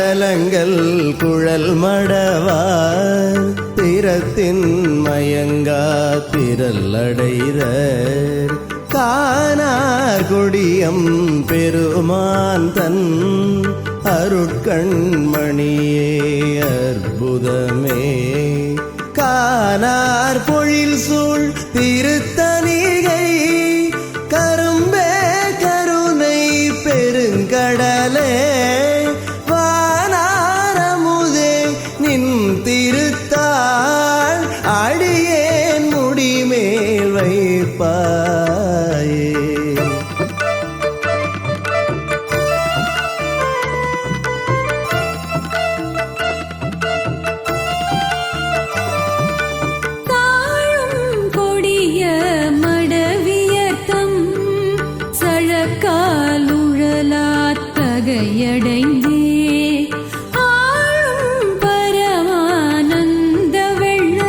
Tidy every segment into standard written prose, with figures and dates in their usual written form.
கலங்கள் குழல் மடவார் திறத்தின் மயங்கா திரல் அடைதர் காணார் கொடியம் பெருமான் தன் அருட்கண்மணியே அற்புதமே காணார் பொழில் சூழ் திருத்தணிகை கரும்பே கருணை பெருங்கடலே வானாரமுதே நின் திருத்தாள் அடியேன் முடிமேல் வைப்பாயே. கையடைந்தே ஆழும் பரமானந்த வெள்ள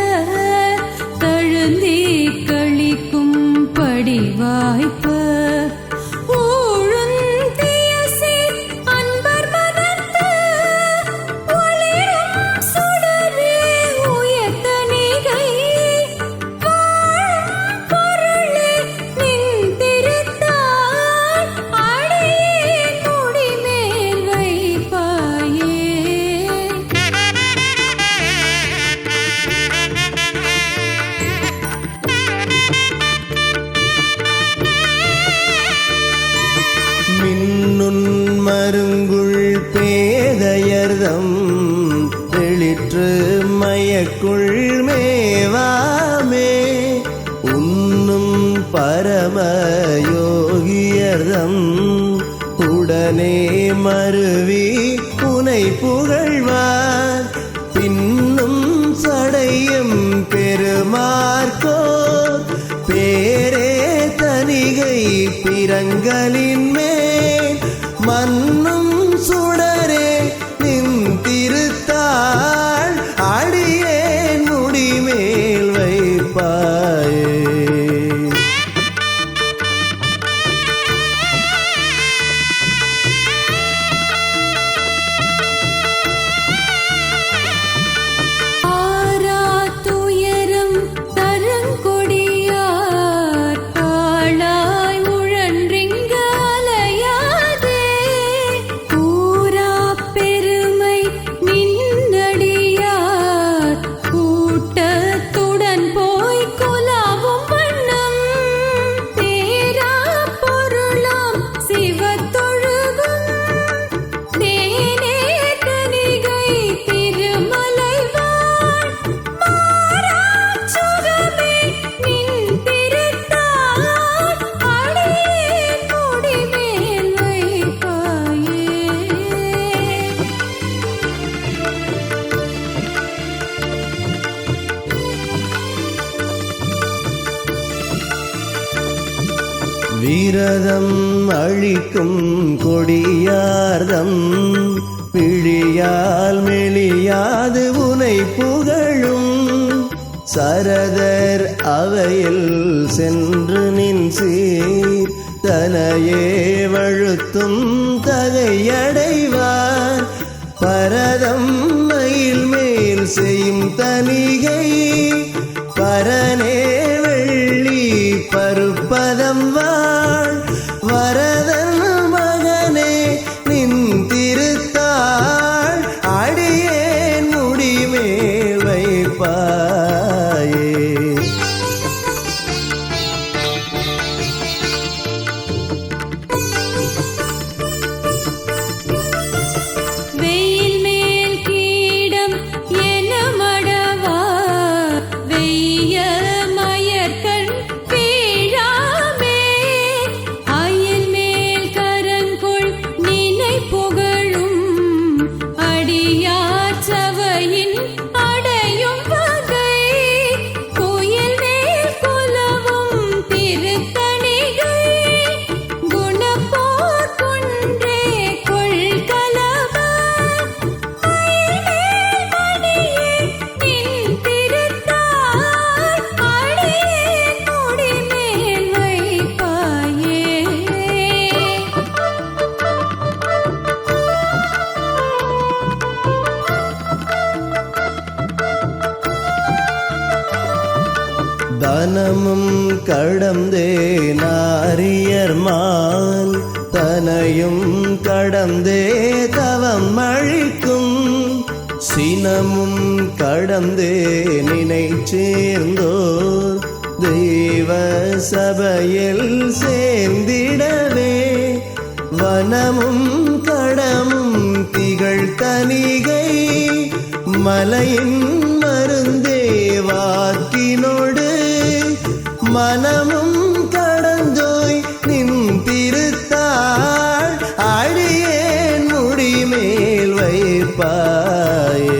தழுந்தே கழிக்கும் படிவாய்ப்ப ஊழுந்தியசே அன்பர் மனத்து ஒளிரும் சுடரே உயர்த்தணிகை வாழும் பொருளே நின் திருத்தாள் அடியேன் முடிமேல் வைப்பாயே. மின்னுன் மருங்குள் பேதையர்தம் தெளிற்று மயக்குள் மேவாமே உன்னும் பரமயோகியர்தம் உடனே மருவி புனை புகழ்வார் பின்னும் சடையும் பெருமார்க்கோர் பேரே தனிகை பிறங்கலின் மேல் மன்னும் சுடரே நின் திருத்தாள் அடியேன் முடிமேல் வைப்பாயே. ஆராத்துயரம் தரங்கொடியார் தாளாய் உழன்றிங்க அலையாதே கூரா பெருமை நின்னடியார் கூட்டத்துடன் போய் கொலாவும் வண்ணம் தேரா பொருளாம் சிவத்தொழுகும் தேனே தணிகை திருமலைவாழ் மாறாச் சுகமே நின் திருத்தாள் அடியேன் முடிமேல் வைப்பாயே. வீரதம் அழிக்கும் கொடியார்தம் பிழியால் மெளியாது உனை புகழும் சரதர் அவையில் சென்று நின் சீர் தனையே வழுத்தும் தகையடைவார் பரதம் மயில் மேல் செய்யும் தனிகை பரனே வெள்ளி பருப்பதம் வாழ் வரதன் மகனே நின் திருத்தாள் அடியேன் முடிமேல் வைப்பாயே. வெயில் மேல் கீடம் என மடவா வெய்ய கடந்தே நாரியர்மால் தனையும் கடந்தே தவம் அழிக்கும் சினமும் கடந்தே நினை சேர்ந்தோர் தெய்வ சபையில் சேர்ந்திடவே வனமும் கடமும் திகழ் தனிகை மலையின் மருந்தே வாக்கினோடு மனமும் கடந்தோய் நின் திருத்தாள் அடியேன் முடிமேல் வைப்பாயே.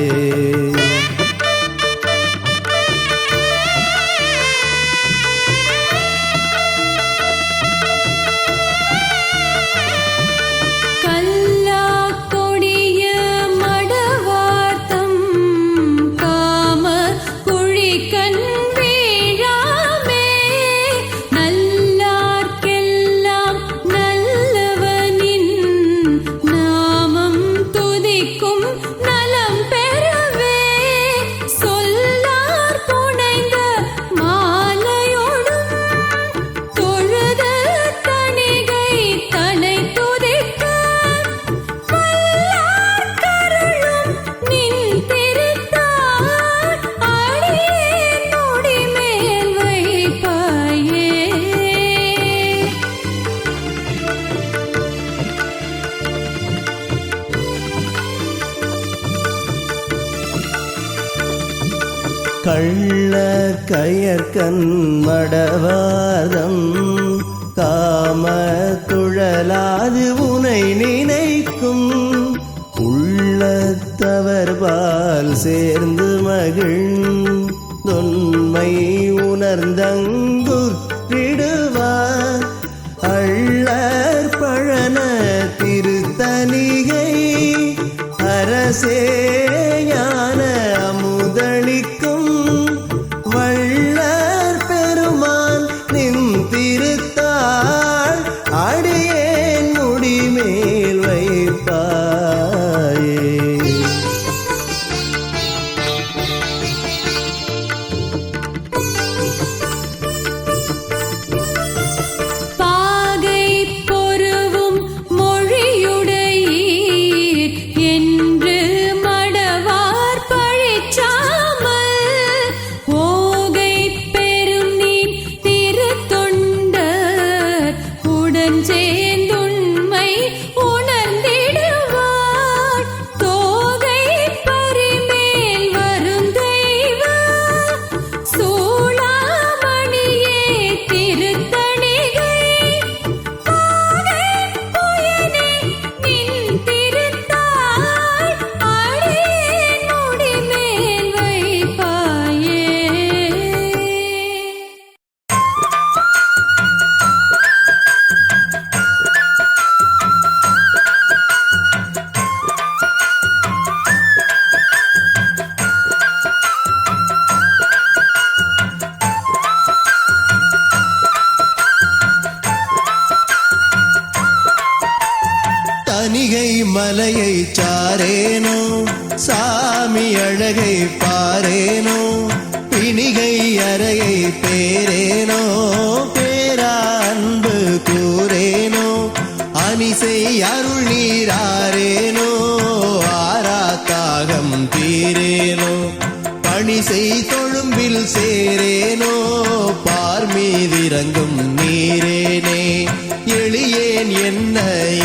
கள்ள கயற்கண் மடவாதம் காம துழலாது உனை நினைக்கும் உள்ளத்தவர்பால் சேர்ந்து மகிழ்ந்தொன்மை உணர்ந்தங்குற்றிடுவார் அள்ளற் பழன திருத்தணிகை அரசே ஞான அமுதளிக்கும் வள்ளற் பெருமான் நின் திருத்தாள் அடியேன் முடிமேல் வைப்பாயே. தனிகை மலையை சாரேனோ சாமி அழகை பாரேனோ பிணிகை அறையை பேரேனோ பேரா அன்பு கூறேனோ அனிசை அருள் நீராரேனோ ஆரா தாகம் தீரேனோ பணிசை தொழும்பில் சேரேனோ பார்மீதிறங்கும் நீரேனே எளியேன் என்ன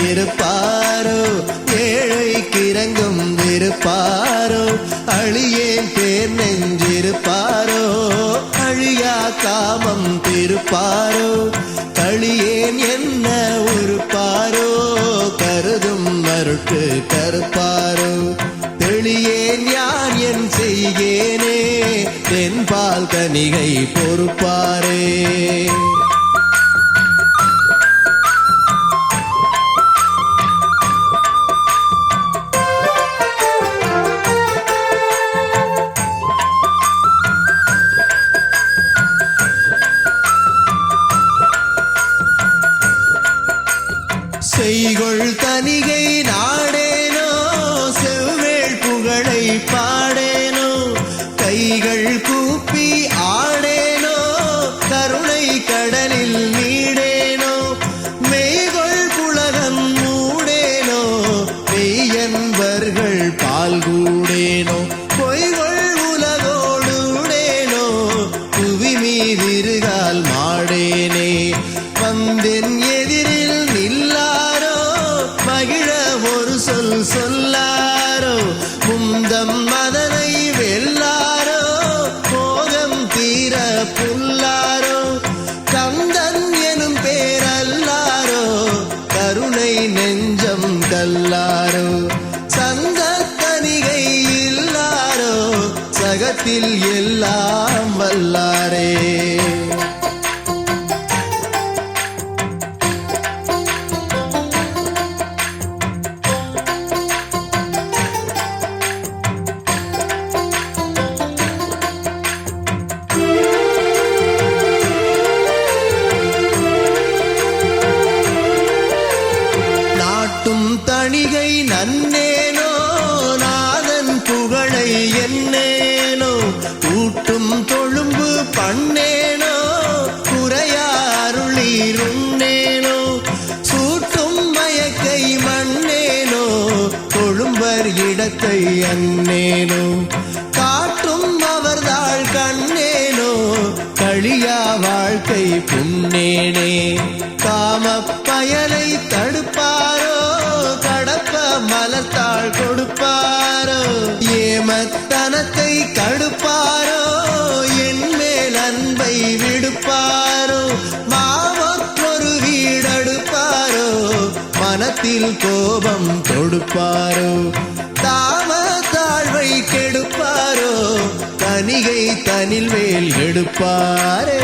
இருப்பாரோ ஏழைக்கிறங்கும் இருப்பாரோ அழியேன் பேர் நெஞ்சிருப்பாரோ அழியா காமம் திருப்பாரோ களியேன் என்ன உருப்பாரோ கருதும் மருட்டு கருப்பாரோ தெளியேன் யான் என் செய்கேனே தென்பால் கனிகை பொறுப்பாரே. செய்கொள் தனிகை நாடேனோ செவ்வேள் புகழை பாடேனோ கைகள் கூப்பி ஆடேனோ கருணை எதிரில் நீடேனோ மெய்கொள் புலகம் மூடேனோ மெய்யன்பர்கள் பால்கூடேனோ பொய்கொள் உலகோடூடேனோ புவி மீதிருகால் மாடேனே வந்தென் எதிரில் நில்லாரோ மகிழ ஒரு சொல் சொல்லாரோ முந்தம் மதனை வெல்லாரோ மோகம் தீர புல்லாரோ கந்தன் எனும் பேரல்லாரோ கருணை நெஞ்சம் கல்லாரோ சங்கத்தனிகை இல்லாரோ சகத்தில் எல்லாம் வல்லாரே. நாட்டும் தணிகை நன்னேனோ நாதன் புகழை என்னேனோ ஊட்டும் தொழும்பு பண்ணேனோ குறையாருளீருண்ணேனோ சூட்டும் மயக்கை மண்ணேனோ கொழும்பர் இடத்தை அன்னேனோ காட்டும் அவர்தாள் கண்ணேனோ களியா வாழ்க்கை புண்ணேனே காமப் பயலை தடுப்பாரோ கடப்ப மலர்த்தாள் கொடுப்பாரோ ஏமத்தனத்தை கடுப்பாரோ என் மேல் அன்பை விடுப்பாரோ மாவற்றொரு வீடடுப்பாரோ மனத்தில் கோபம் தொடுப்பாரோ தாம தாழ்வை கெடுப்பாரோ தனிகை தனில் வேல் எடுப்பாரே.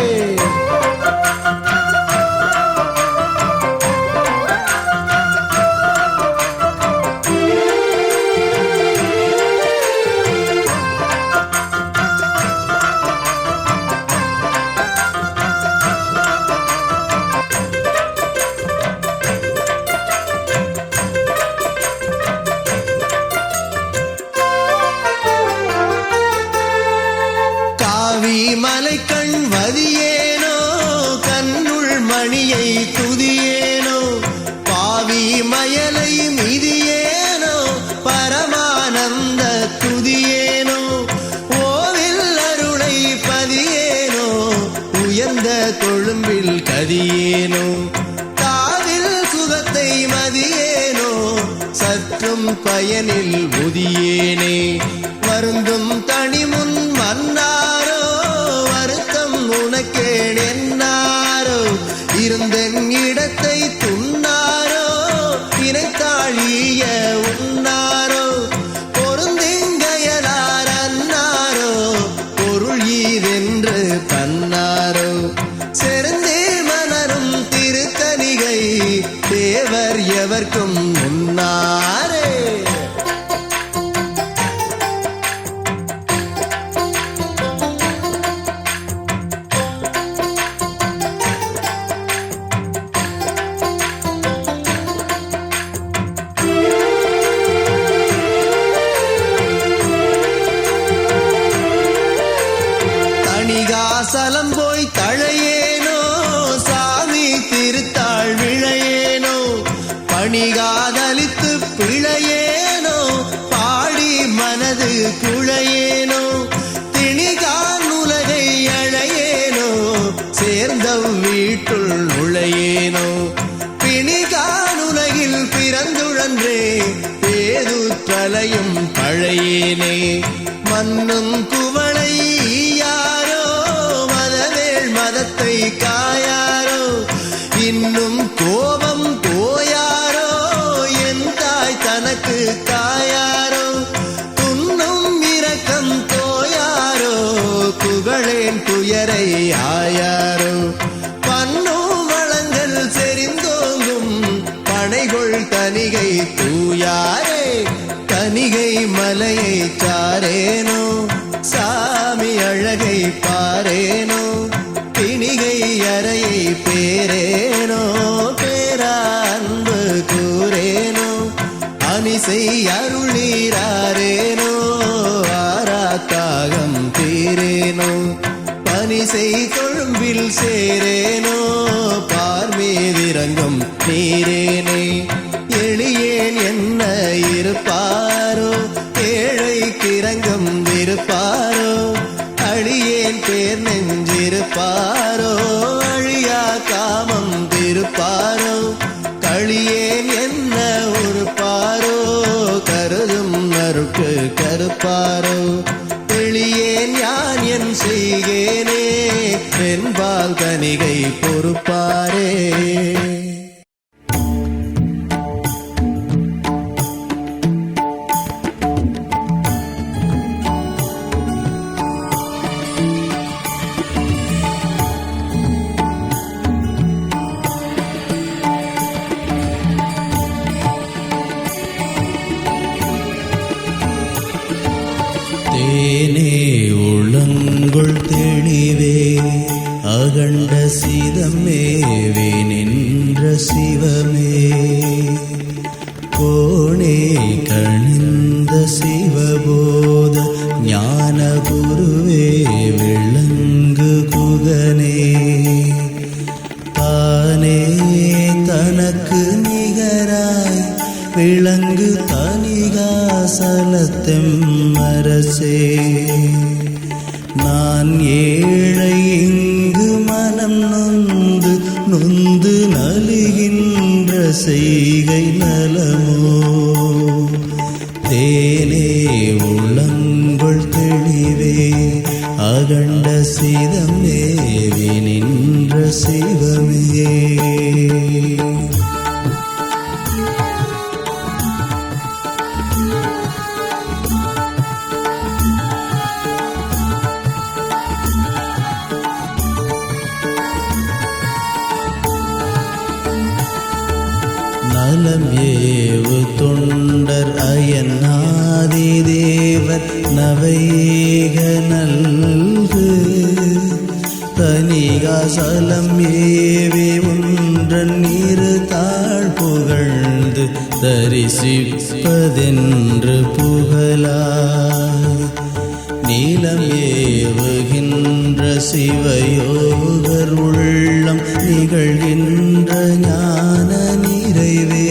மலைக்கண் வதியேனோ கண்ணுள் மணியை துதியேனோ பாவி மயலை மிதியேனோ பரமானந்த துதியேனோ ஓவில் அருளை பதியேனோ உயர்ந்த கொழும்பில் கதியேனோ தாவில் சுகத்தை மதியேனோ சற்றும் பயனில் முதியேனே வருந்தும் தனிமுன் மன்னாரோ வருத்தம் உனக்கேன் என்னாரோ இருந்தென் இடத்தை துண்ணாரோ இணைத்தாழிய உண்ணாரோ பொருந்திங்கயலார் அன்னாரோ பொருள் ஈதென்று பன்னாரோ செருந்தே மலரும் திருத்தணிகை தேவர் எவர்க்கும் முன்னாரே. சலம் போய் தழையேனோ சாமி திருத்தாள் விழையேனோ பணிகாதலித்து பிழையேனோ பாடி மனது குழையேனோ திணிகான் உலகை அழையேனோ சேர்ந்த வீட்டுள் நுழையேனோ பிணிகான் உலகில் பிறந்துழன்றே ஏதுற்றலையும் பழையேனே மண்ணும் குவளை மதத்தை காயாரோ இன்னும் கோபம் போயாரோ என் தாய் தனக்கு காயாரோ துன்னும் இரக்கம் தோயாரோ புகழேன் துயரை ஆயாரோ பன்னும் வளங்கள் செறிந்தோங்கும் பனைகொள் தனிகை தூயாரே தனிகை மலையை சாரேனோ சாமி அழகை பாரேனோ திணிகை அறையை பேரேனோ பேரான்பு கூறேனோ அனிசை அருளீரேனோ ஆராத்தாகம் தீரேனோ பனிசை கொழும்பில் சேரேனோ நீரேனே எளியேன் என்ன இருப்பாரோ ஏழை கிறங்கம் இருப்பாரோ அழியேன் பேர் நெஞ்சிருப்பாரோ அழியா காமம் திருப்பாரோ களியேன் என்ன உறுப்பாரோ கருதும் மறுக்கு கருப்பாரோ தெளியேன் யான் என் செய்கேனே பெண்பால் கனிகை பொறுப்பாரே. தேனே உளங்குள் தெளிவே அகண்ட சிதமேவே நின்ற சிவமே கோணே கணிந்த சிவபோத ஞான குருவே விளங்கு குகனே தானே தனக்கு நிகராய் விளங்கு தனிகாசலத்தெம் அரசே நான் ஏழை இங்கு மனம் நொந்து நொந்து நலிகின்ற செய்கை நலமோ தேனே உளங்குள் தெளிவே அகண்ட சிதமேவி நின்ற சிவமே. நலம் ஏவு தொண்டர் அயனாதி தேவர் நவையேக நல்கு தனிகாசலம் ஏவே ஒன்றன் இரு தாழ் புகழ்ந்து தரிசிப்பதென்று புகழாய் நீலம் ஏவுகின்ற சிவயோகர் உள்ளம் நிகழ்கின்ற ஞான நிறைவே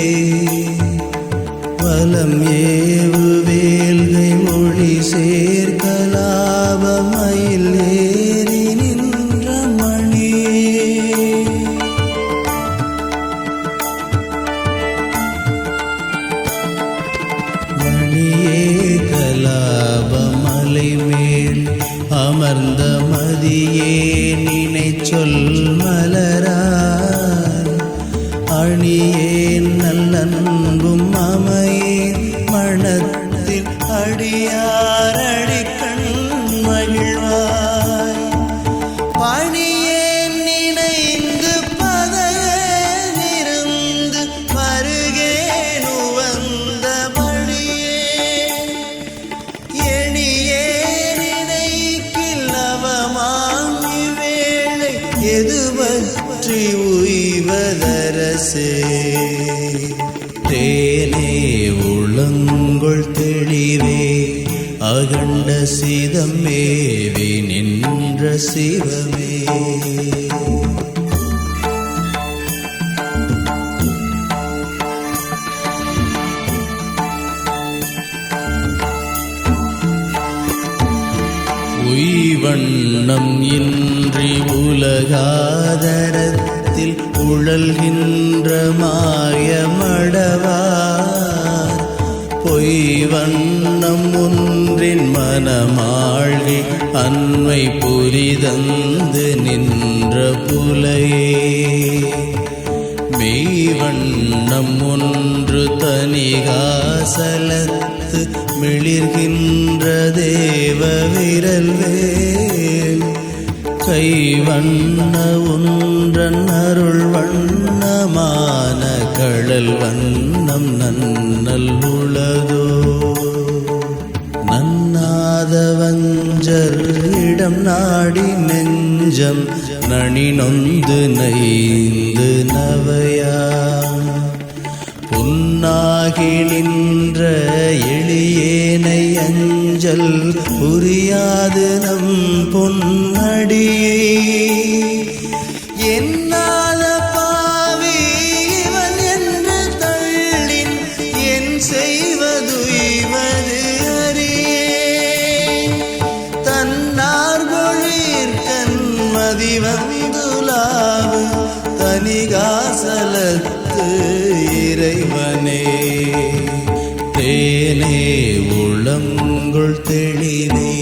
வலம் ஏவு வேல்கை மொழி சேர்க்கலாபமயில் ஏறி நின்ற மணியே மணியே கலாபமலை மேல் அமர்ந்த மதியே நினை சொல் மலரான் அணியேன் நல்லன்பும் அமையேன் மனத்தில் அடியாரடிக்கண் மகிழ்வாய் பணியேன் நினைந்து பதையிருந்து மருகேன் உவந்த படியே எணியே நினைக்கில் நவமாமி வேளை எது பற்றி உய்வதரசே தேனே உளங்குள் தெளிவே அகண்ட சிதமேவி நின்ற சிவமே. உய்வண்ணம் இன்றி உலகாதரத்தில் உழல்கின்ற மாயமடவார் பொய் வண்ணம் ஒன்றின் மனமாழ்கி அன்மை புரிதந்து நின்ற புலையே மெய்வண்ணம் ஒன்று தனிகாசலத்து மிளிர்கின்ற தேவ விரல் வேல் கைவண்ண ஒன்றன் அருள் வண்ணமான கடல் வண்ணம் நன்னல் உலகோ நன்னாத வஞ்சர் இடம் நாடி நெஞ்சம் நனி நொந்து நைந்து நவையா புன்னாகி நின்ற எளியேனை அஞ்சல் புரியாது நம் பொன்னடியே என்னாத பாவி இவர் தணிகாசலத்து இறைவனே. தேனே உளங்குள் தெளிவே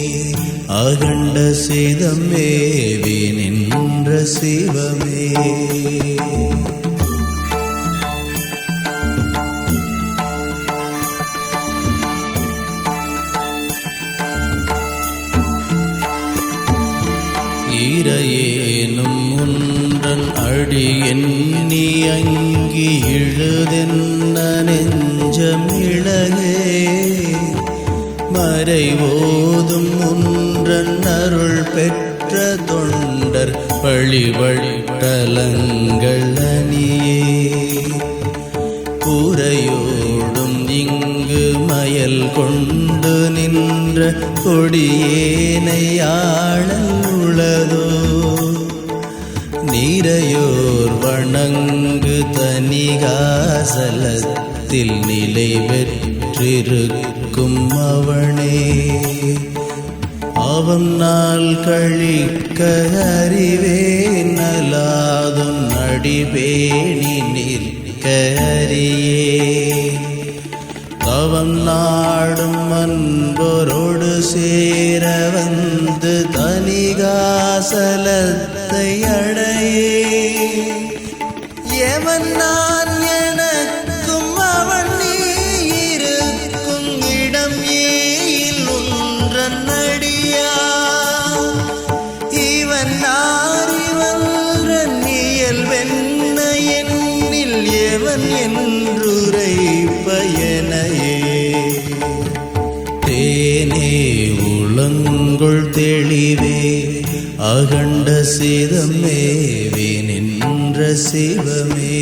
அகண்ட சிதமேவி நின்ற சிவமே. ஈரையேனும் உன்றன் அடி எண்ணி அங்கி இழுதென்ன நெஞ்சமிழகே. மறைவோதும் உன்றன் அருள் பெற்ற தொண்டர் பழிவட்டலங்கள் அணியே. கூரையோடும் இங்கு மயல் கொண்டு நின்ற கொடியேனையாளல் உளதோ. நீரையோர் வணங்கு தணிகாசலத்தில் நிலை பெற்றிருக்கும் அவனே. அவன் நாள் கழிக்க அறிவேன் நலாதும் அடிபேணி நிற்க அறியே. தவம் நாடும் அன்பரோடு சேர வந்து தணிகாசலத்தை அடையே. எவன் நான் எனக்கும் அவன் நீ இருக்கும் இடம் ஏயில் ஒன்றன் அடியா. இவன் நாரிவன்றன் இயல்வென்ன என்னில் எவன் என்றுரை பயனையே. தேனே உளங்குள் தெளிவே அகண்ட சிதமேவி நின்ற சிவமே.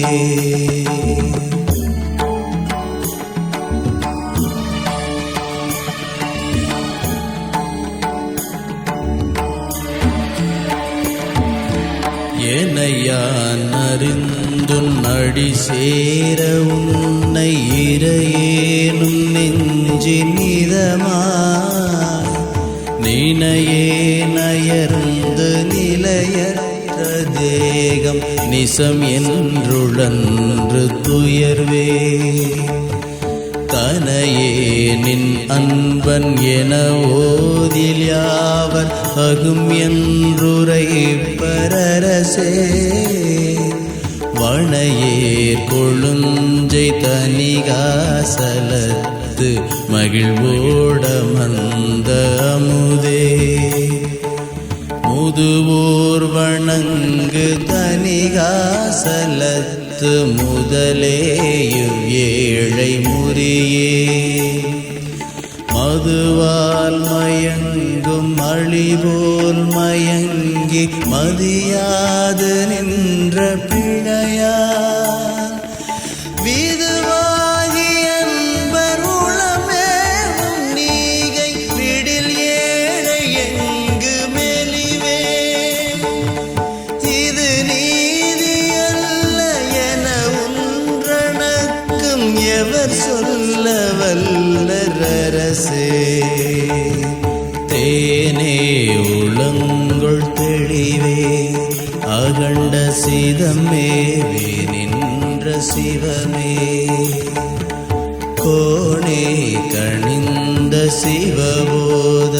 எனையான் அறிந்துன் அடி சேர உன்னை இறையேனும் நெஞ்சினிதமாய் நினையே நயர்ந்து நிலையற்ற தேகம் நிசம் என்றுழன்று துயர்வே. தனையே நின் அன்பன் என ஓதில் யாவர் அகும் என்றுரைப்பரசே. வனையேர் கொழுஞ்சை தணிகாசலத்து மகிழ்வோட மந்த அமுதே. முதுவோர் வணங்கு தணிகாசலத்து முதலேயும் ஏழை முறியே. மதுவால் மயங்கும் அழிவோல் மயங்கி மதியாது நின்ற பிழையான் விதுவாகி அன்பர் உளமே நீகை விடில் ஏழை எங்கு மெலிவே. இது நீதி அல்ல என ஒன்றனக்கும் எவர் சொல்ல வல்லரசே. தேனே உளங்குள் தெளிவே அகண்ட சிதமேவி நின்ற சிவமே. கோணே கணிந்த சிவபோத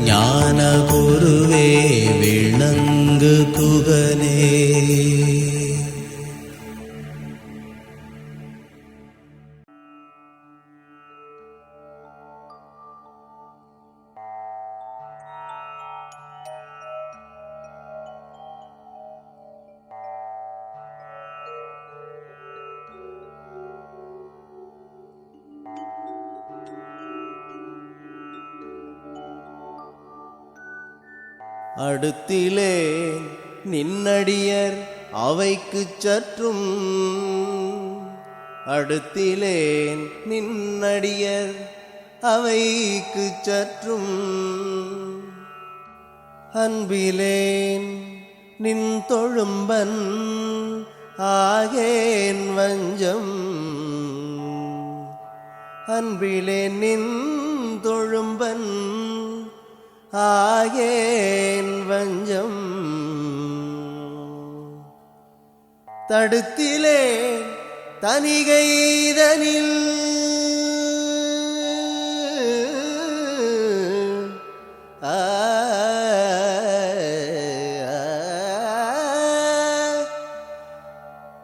ஞான குருவே விளங்கு குகனே. அடுத்திலே நின்னடியர் அவைக்குச் சற்றும். அடுத்திலேன் நின்னடியர் அவைக்குச் சற்றும். அன்பிலேன் நின் தொழும்பன் ஆகேன் வஞ்சம். அன்பிலேன் நின் தொழும்பன் ஆகேன் வஞ்சம். தடுத்திலே தனிகைதனில்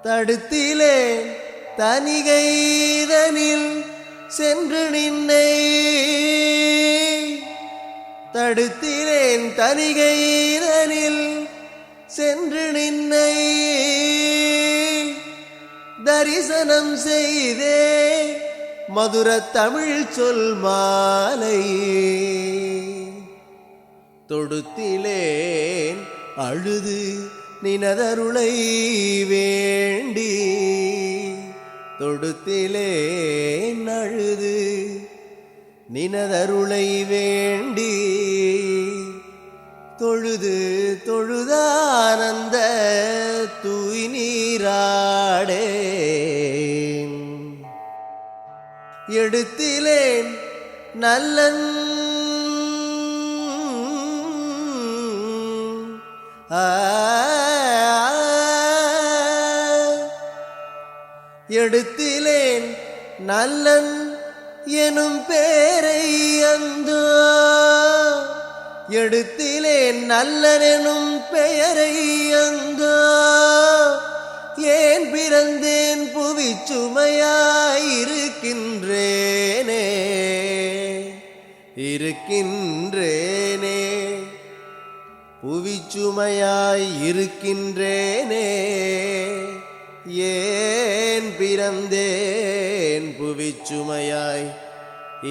தடுத்திலே தனிகைதனில் சென்று நின்னை தடுத்திலேன் தனிகைதனில் சென்று நின்னை தரிசனம் செய்தே மதுர தமிழ் சொல் மாலை தொடுத்திலேன் அழுது நினதருளை வேண்டி தொடுத்திலேன் அழுது நினதருளை வேண்டி தொழுது தொழுதானந்த தூய் நீராடே எடுத்திலேன் நல்லன் எடுத்திலேன் நல்லன் எனும் பேரை அந்தோ எடுத்திலேன் நல்லன் எனும் பெயரை அந்தோ ஏன் பிறந்தேன் புவி சுமையாயிருக்கின்றேனே இருக்கின்றேனே புவி சுமையாய் இருக்கின்றேனே ஏன் பிறந்தேன் புவி சுமையாய்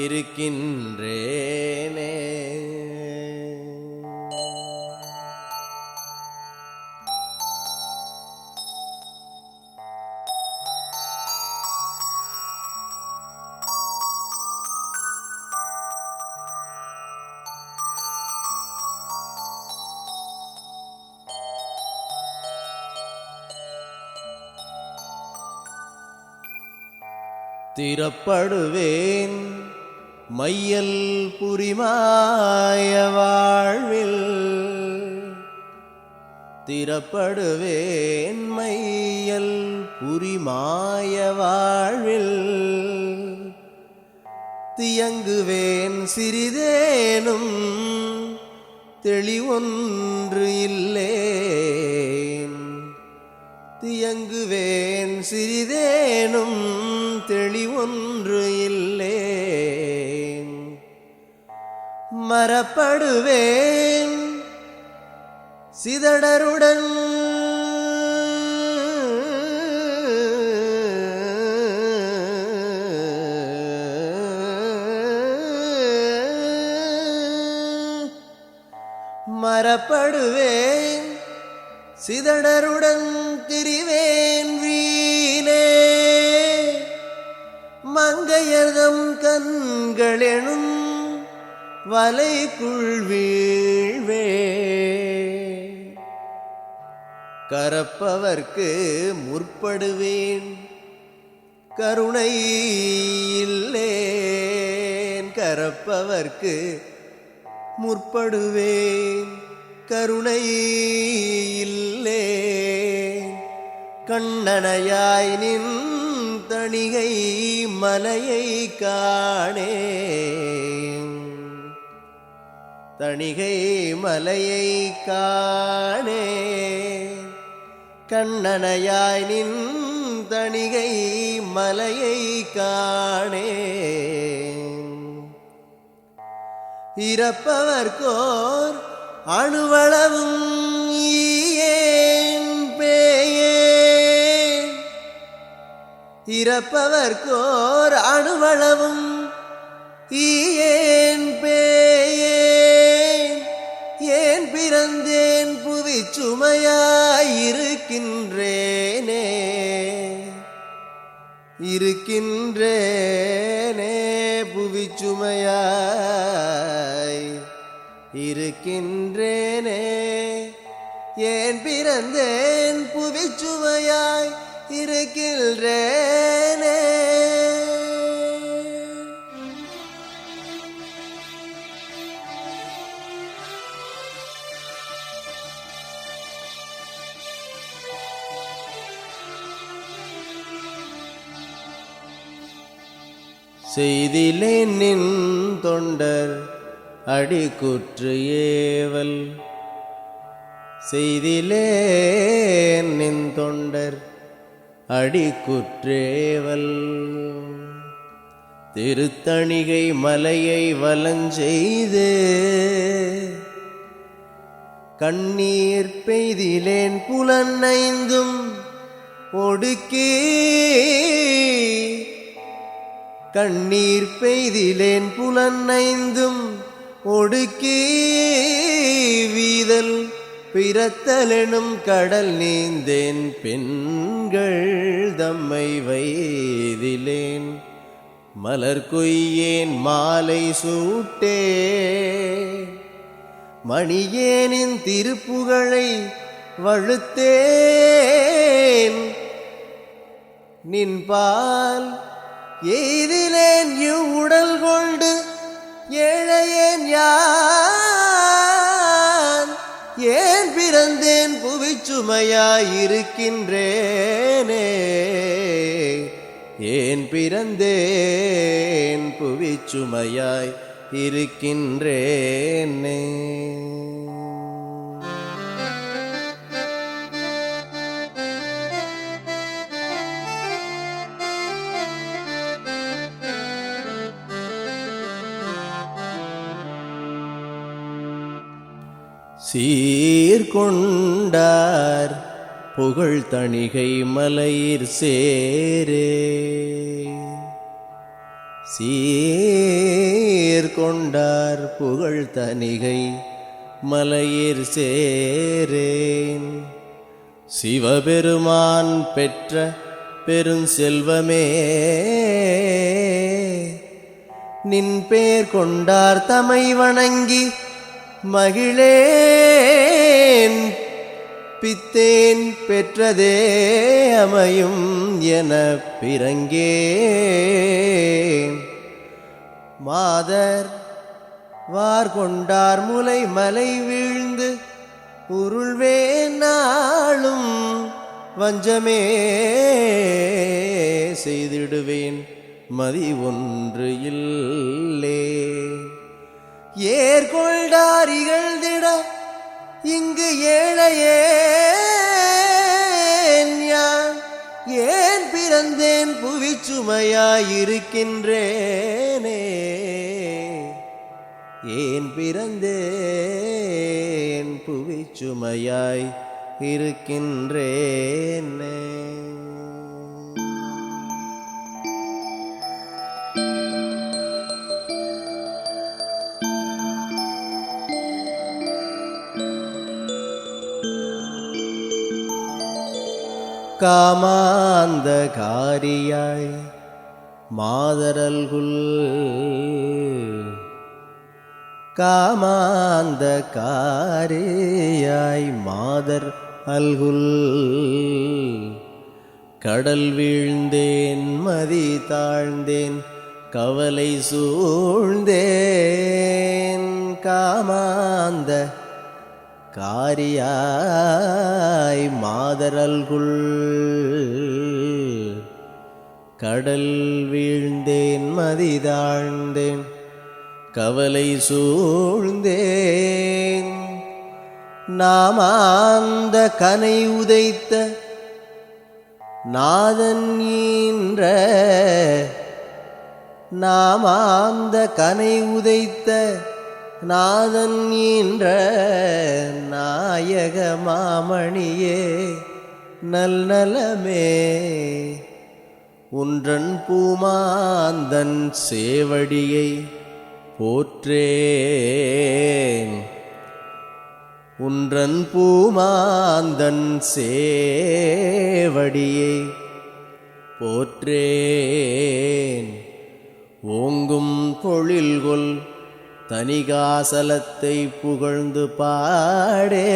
இருக்கின்றேனே திறப்படுவேன் மையல் புரிமாய வாழ்வில் திறப்படுவேன் மையல் புரிமாய வாழ்வில் தியங்குவேன் சிறிதேனும் தெளிவொன்று இல்லேன் தியங்குவேன் சிறிதேனும் தெளிவொன்று இல்லேன் மறப்படுவேன் சிதடருடன் மறப்படுவேன் சிதடருடன் திரிவேன் வீணே மங்கையர்தம் கண்களெனும் வலைக்குள் வீழ்வே கரப்பவர்க்கு முற்படுவேன் கருணை இல்லேன் கரப்பவர்க்கு முற்படுவேன் கருணை இல்லேன் கண்ணனையாய் நின் தணிகை மலையை காணேன் தணிகை மலையை காணேன் கண்ணனையாய் நின் தணிகை மலையை காணேன் இறப்பவர்கோர் அணுவளவும் ஈயேன் பேயேன் இறப்பவர்கோர் அணுவளவும் ஈயேன் பேயேன் ஏன் பிறந்தேன் புவி சுமையாயிருக்கின்றேனே இருக்கின்றேனே புவி சுமையாய் இருக்கின்றேனே ஏன் பிறந்தேன் புவி சுமையாய் இருக்கின்றேனே செய்திலேன் நின் தொண்டர் அடிக்குற்று ஏவல் செய்திலேன் நின் தொண்டர் அடிக்குற்றேவல் திருத்தணிகை மலையை வலஞ்செய்து கண்ணீர் பெய்திலேன் புலனைந்தும் ஒடுக்கி கண்ணீர் பெய்திலேன் புலனைந்தும் ஒடுக்கி வீதல் பிறத்தலெனும் கடல் நீந்தேன் பெண்கள் தம்மை வைதிலேன் மலர் கொய்யேன் மாலை சூட்டே மணியேனின் திருப்புகழை வழுத்தேன் நின்பால் எய்திலேன் இவ்வுடல் கொண்டு ஏழையேன் யான் ஏன் பிறந்தேன் புவிச்சுமையாயிருக்கின்றேனே ஏன் பிறந்தேன் புவிச்சுமையாய் இருக்கின்றேனே சீர்கொண்டார் புகழ் தணிகை மலையிற் சேரே சீர்கொண்டார் புகழ் தணிகை மலையிற் சேரேன் சிவபெருமான் பெற்ற பெருஞ்செல்வமே நின் பேர் கொண்டார் தமை வணங்கி மகிழேன் பித்தேன் பெற்றதே அமையும் என பிறங்கேன் மாதர் வார் கொண்டார் முலை மலை வீழ்ந்து உருள்வேன் நாளும் வஞ்சமே செய்திடுவேன் மதி ஒன்று இல்லே ஏற்கொண்டார் இகழ்ந்திட இங்கு ஏழையேன் யான் ஏன் பிறந்தேன் புவிச்சுமையாயிருக்கின்றேனே ஏன் பிறந்தேன் புவிச்சுமையாய் இருக்கின்றேனே காமாந்தகாரியாய் மாதரல்குல் காமாந்தகாரியாய் மாதர் அல்குல் கடல் வீழ்ந்தேன் மதி தாழ்ந்தேன் கவலை சூழ்ந்தேன் காமாந்த காரியாய் மாதரல்குள் கடல் வீழ்ந்தேன் மதி தாழ்ந்தேன் கவலை சூழ்ந்தேன் நாமாந்த கனை உதைத்த நாதன் ஈன்ற நாமாந்த கனை உதைத்த நாதன் ஈன்ற நாயக மாமணியே நல்நலமே உன்றன் பூமாந்தன் சேவடியை போற்றேன் உன்றன் பூமாந்தன் சேவடியை போற்றேன் ஓங்கும் பொழில்கொள் தனிகாசலத்தை புகழ்ந்து பாடே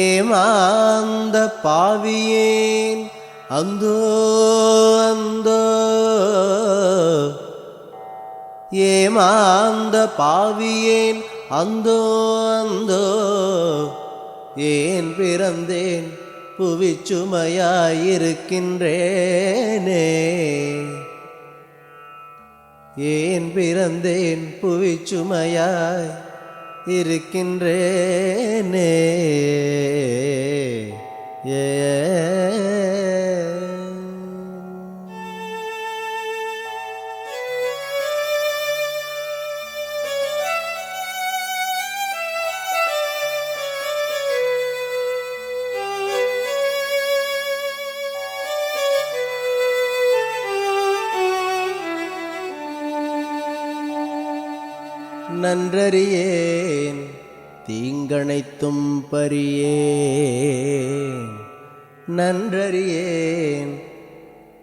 ஏமாந்த பாவியேன் அந்தோ அந்தோ ஏமாந்த பாவியேன் அந்தோ அந்தோ ஏன் பிறந்தேன் புவிச்சுமையாயிருக்கின்றேனே. ஏன் பிறந்தேன் புவிச்சுமையாய் இருக்கின்றேனே. ஏ நன்றறியேன் தீங்கணைத்தும் பறியேன். நன்றறியேன்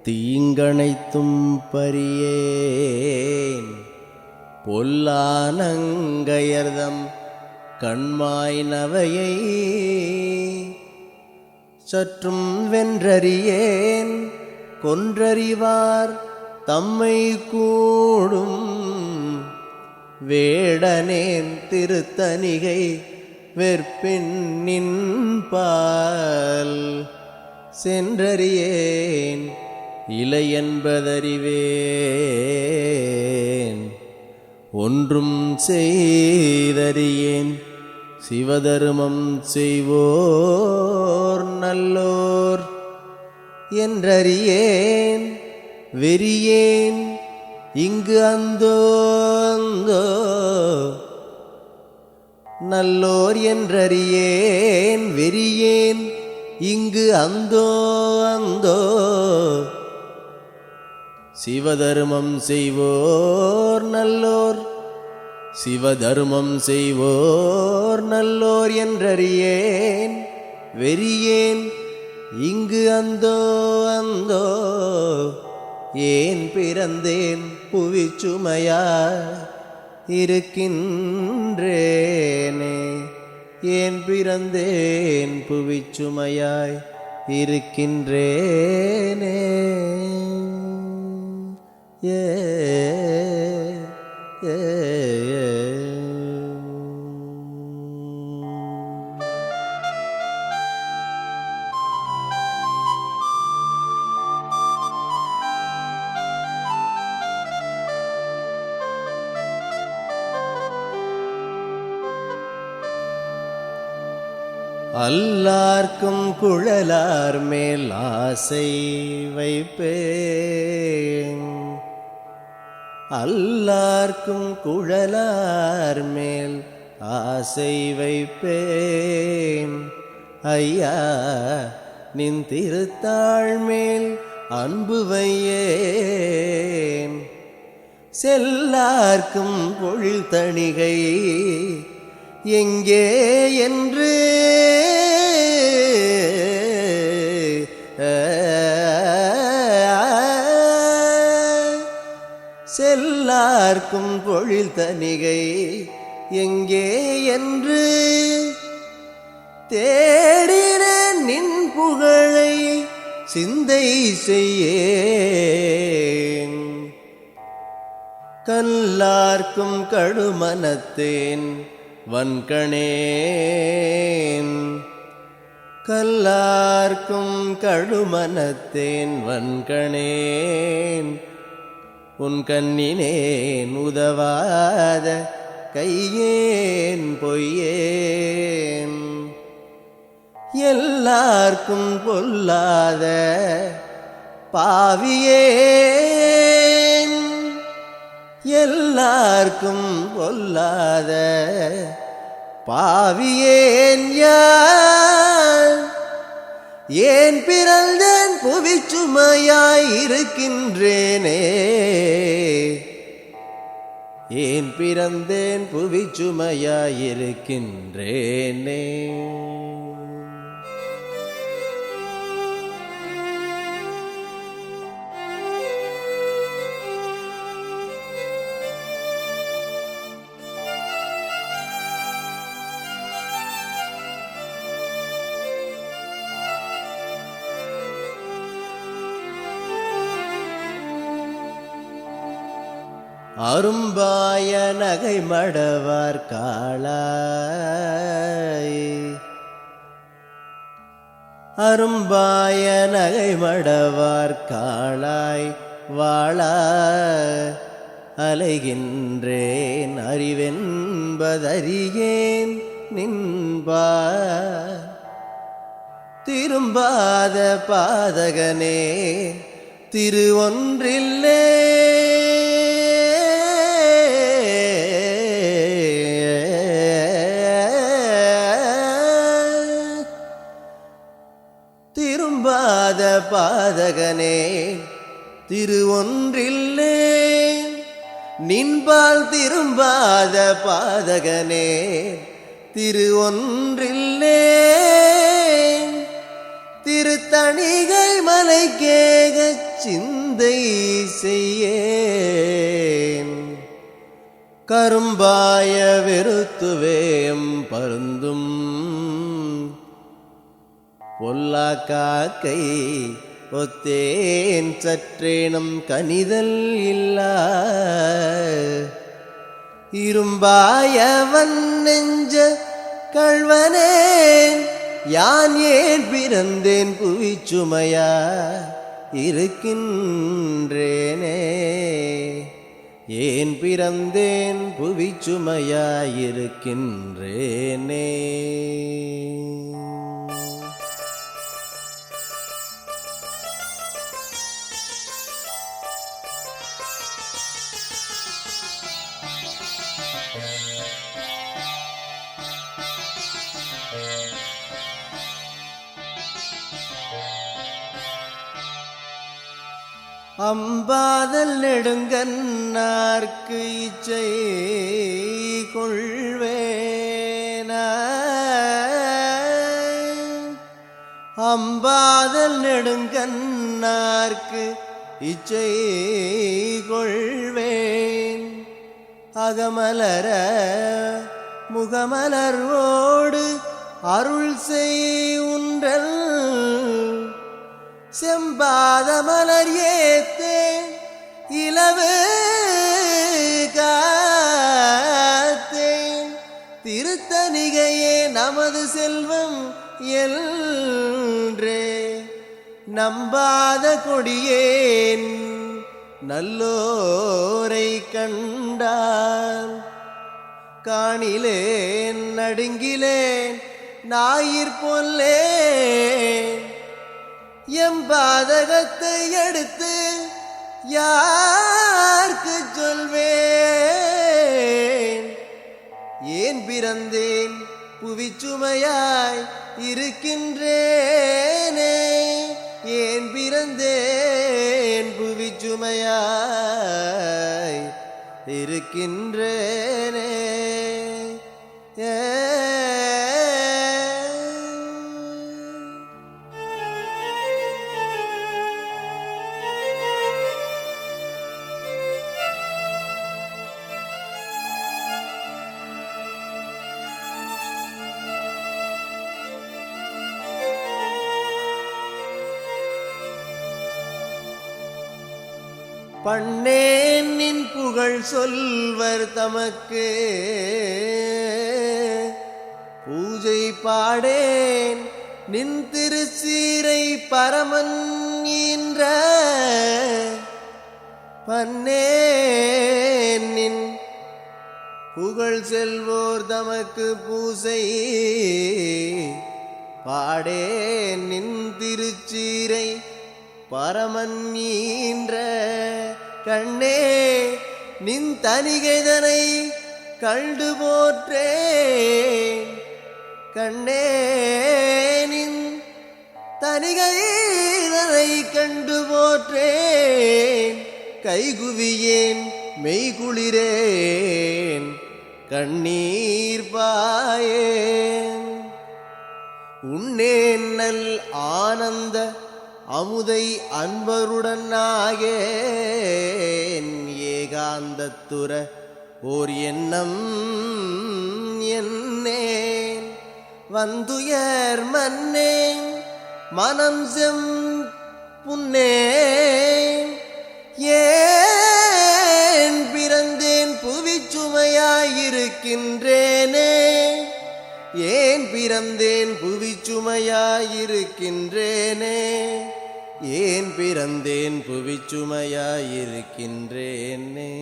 தீங்கணைத்தும் பறியேன். பொல்லானங்கையர்தம் கண்மாய் நவையை சற்றும் வென்றறியேன். கொன்றறிவார் தம்மை கூடும் வேடனேன் திருத்தணிகை வெற்பின் நின்பால். சென்றறியேன் இலை என்பதறிவேன். ஒன்றும் செய்தறியேன் சிவதருமம் செய்வோர் நல்லோர் என்றறியேன். வெறியேன் இங்கு அந்தோ அந்தோ நல்லோர் என்றறியேன். வெறியேன் இங்கு அந்தோ அந்தோ சிவதருமம் செய்வோர் நல்லோர். சிவதருமம் செய்வோர் நல்லோர் என்றறியேன். வெறியேன் இங்கு அந்தோ அந்தோ ஏன் பிறந்தேன் புவிச்சுமையாய் இருக்கின்றேனே. ஏன் பிறந்தேன் புவிச்சுமையாய் இருக்கின்றேனே. ஏ ஏ அல்லார்க்கும் குழலார் மேல் ஆசை வைப்பேன். அல்லார்க்கும் குழலார் மேல் ஆசை வைப்பேன். ஐயா நின் திருத்தாள் மேல் அன்பு வையேன். செல்லார்க்கும் பொழில் தணிகை எங்கே என்று செல்லார்க்கும் பொழில் தணிகை எங்கே என்று தேடின நின் புகழை சிந்தை செய்யேன். கல்லார்க்கும் கடுமனத்தேன் வன்கணேன். கல்லார்க்கும் கடுமனத்தேன் வன்கணேன். உன் கண்ணினேன் உதவாத கையேன் பொய்யேன். எல்லார்க்கும் பொல்லாத பாவியேன். எல்லார்க்கும் பொல்லாத பாவியேன் யான். ஏன் பிறந்தேன் புவிச்சுமையாய் இருக்கின்றேனே. ஏன் பிறந்தேன் புவிச்சுமையாய் இருக்கின்றேனே. அரும்பாய நகை மடவார் காளாய். அரும்பாய நகை மடவார் காளாய் வாழா அலைகின்றேன் அறிவென்பதறியேன் நின்பா திரும்பாத பாதகனே திரு ஒன்றில்லே திரும்பாத பாதகனே திரு ஒன்றில்லே நின்பால் திரும்பாத பாதகனே திரு ஒன்றில்லே திருத்தணிகை மலைக்கேகச் சிந்தை செய்யேன் கரும்பாய வெறுத்துவேம் பருந்தும் பொல்லா காக்கை ஒத்தேன் சற்றேனும் கனிதல் இல்லா இரும்பாயவன் நெஞ்ச கள்வனேன் யான் ஏன் பிறந்தேன் புவிச்சுமையா இருக்கின்றேனே ஏன் பிறந்தேன் புவிச்சுமையா இருக்கின்றேனே. அம்பாதல் நெடுங்கன்னார்க்கு இச்சை கொள்வேன அம்பாதல் நெடுங்கன்னார்க்கு இச்சை கொள்வேன் அகமலர முகமலர்வோடு அருள் செய் உன்றல் செம்பாத மலர் ஏத்தேன் இலவு காத்தேன் திருத்தணிகையே நமது செல்வம் என்றே நம்பாத கொடியேன் நல்லோரை கண்டால் காணிலேன் நடுங்கிலேன் ஞாயிற் பொல்லேன் எம்பாதகத்தை எடுத்து யார்க்கு சொல்வேன் ஏன் பிறந்தேன் புவிச்சுமையாய் இருக்கின்றேனே ஏன் பிறந்தேன் புவிச்சுமையாய் இருக்கின்றேனே. பண்ணேன் நின் புகழ் சொல்வர் தமக்கு பூஜை பாடேன் நின் திருச்சீரை பரமன் ஈன்ற பண்ணேன் நின் புகழ் செல்வோர் தமக்கு பூசை பாடேன் நின் திருச்சீரை பரமன் ஈன்ற கண்ணே நின் தனிகைதனை கண்டு போற்றேன் கண்ணே நின் தனிகைதனை கண்டு போற்றேன் கைகுவியேன் மெய்குளிரேன் கண்ணீர் பாயேன் உன்னேன் நல் ஆனந்த அமுதை அன்பருடன் ஆகேன் ஏகாந்தத்துற ஓர் எண்ணம் என்னேன் வந்துயர் மன்னேன் மனம் செம் புன்னேன் ஏன் பிறந்தேன் புவிச்சுமையாயிருக்கின்றேனே ஏன் பிறந்தேன் புவிச்சுமையாயிருக்கின்றேனே, ஏன் பிறந்தேன் புவிச்சுமையாயிருக்கின்றேனே.